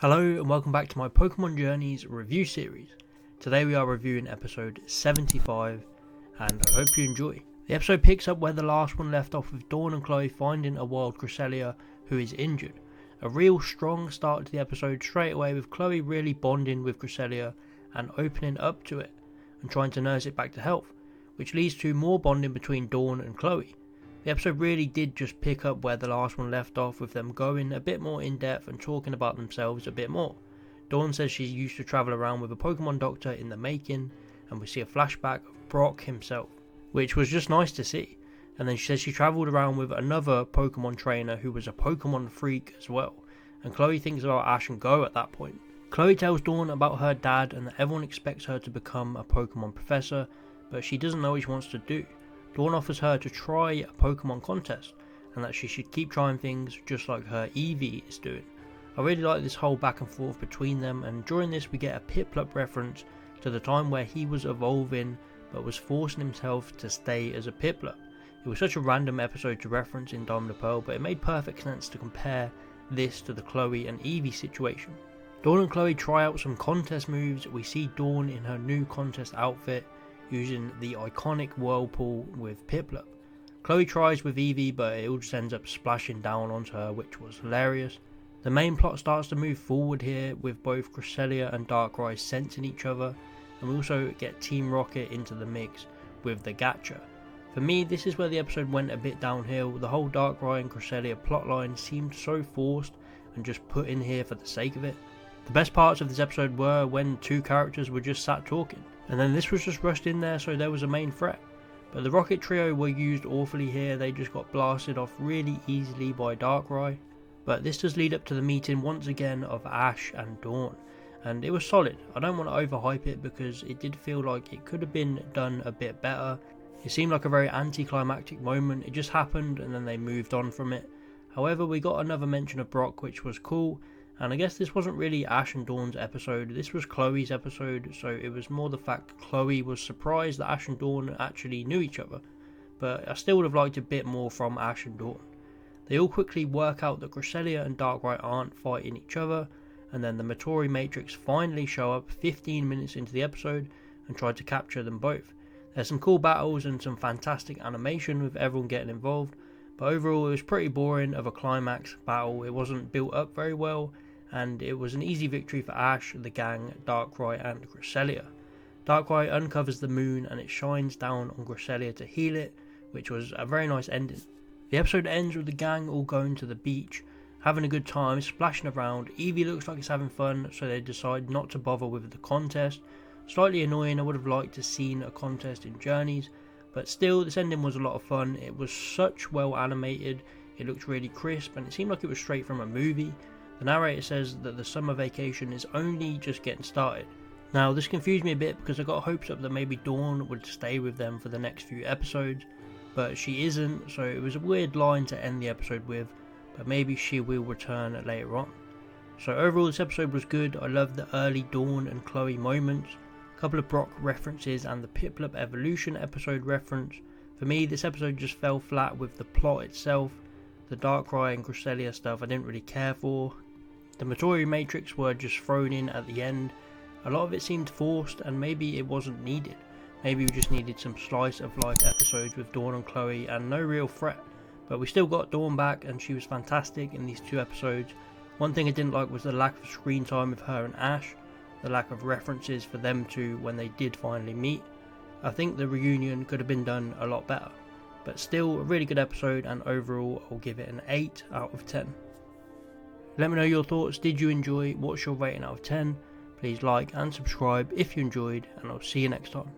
Hello and welcome back to my Pokemon Journeys review series. Today we are reviewing episode 75 and I hope you enjoy. The episode picks up where the last one left off with Dawn and Chloe finding a wild Cresselia who is injured. A real strong start to the episode straight away with Chloe really bonding with Cresselia and opening up to it and trying to nurse it back to health, which leads to more bonding between Dawn and Chloe. The episode really did just pick up where the last one left off with them going a bit more in depth and talking about themselves a bit more. Dawn says she used to travel around with a Pokemon doctor in the making, and we see a flashback of Brock himself, which was just nice to see. And then she says she travelled around with another Pokemon trainer who was a Pokemon freak as well, and Chloe thinks about Ash and Go at that point. Chloe tells Dawn about her dad and that everyone expects her to become a Pokemon professor, but she doesn't know what she wants to do. Dawn offers her to try a Pokemon contest and that she should keep trying things just like her Eevee is doing. I really like this whole back and forth between them, and during this we get a Piplup reference to the time where he was evolving but was forcing himself to stay as a Piplup. It was such a random episode to reference in Diamond and Pearl, but it made perfect sense to compare this to the Chloe and Eevee situation. Dawn and Chloe try out some contest moves. We see Dawn in her new contest outfit using the iconic Whirlpool with Piplup. Chloe tries with Eevee, but it all just ends up splashing down onto her, which was hilarious. The main plot starts to move forward here with both Cresselia and Darkrai sensing each other, and we also get Team Rocket into the mix with the Gacha. For me, this is where the episode went a bit downhill. The whole Darkrai and Cresselia plotline seemed so forced and just put in here for the sake of it. The best parts of this episode were when two characters were just sat talking, and then this was just rushed in there so there was a main threat. But the Rocket Trio were used awfully here. They just got blasted off really easily by Darkrai. But this does lead up to the meeting once again of Ash and Dawn, and it was solid. I don't want to overhype it because it did feel like it could have been done a bit better. It seemed like a very anticlimactic moment. It just happened and then they moved on from it. However, we got another mention of Brock, which was cool. And I guess this wasn't really Ash and Dawn's episode, this was Chloe's episode, so it was more the fact that Chloe was surprised that Ash and Dawn actually knew each other, but I still would have liked a bit more from Ash and Dawn. They all quickly work out that Cresselia and Darkrai aren't fighting each other, and then the Matori Matrix finally show up 15 minutes into the episode and try to capture them both. There's some cool battles and some fantastic animation with everyone getting involved, but overall it was pretty boring of a climax battle. It wasn't built up very well, and it was an easy victory for Ash, the gang, Darkrai and Cresselia. Darkrai uncovers the moon and it shines down on Cresselia to heal it, which was a very nice ending. The episode ends with the gang all going to the beach, having a good time, splashing around. Eevee looks like it's having fun, so they decide not to bother with the contest. Slightly annoying, I would have liked to have seen a contest in Journeys, but still this ending was a lot of fun. It was such well animated, it looked really crisp and it seemed like it was straight from a movie. The narrator says that the summer vacation is only just getting started. Now this confused me a bit because I got hopes up that maybe Dawn would stay with them for the next few episodes, but she isn't, so it was a weird line to end the episode with, but maybe she will return later on. So overall this episode was good. I loved the early Dawn and Chloe moments, a couple of Brock references and the Piplup evolution episode reference. For me this episode just fell flat with the plot itself. The Darkrai and Cresselia stuff I didn't really care for. The Matori Matrix were just thrown in at the end. A lot of it seemed forced and maybe it wasn't needed. Maybe we just needed some slice of life episodes with Dawn and Chloe and no real threat. But we still got Dawn back and she was fantastic in these two episodes. One thing I didn't like was the lack of screen time with her and Ash. The lack of references for them two when they did finally meet. I think the reunion could have been done a lot better. But still a really good episode, and overall I'll give it an 8 out of 10. Let me know your thoughts. Did you enjoy? What's your rating out of 10? Please like and subscribe if you enjoyed, and I'll see you next time.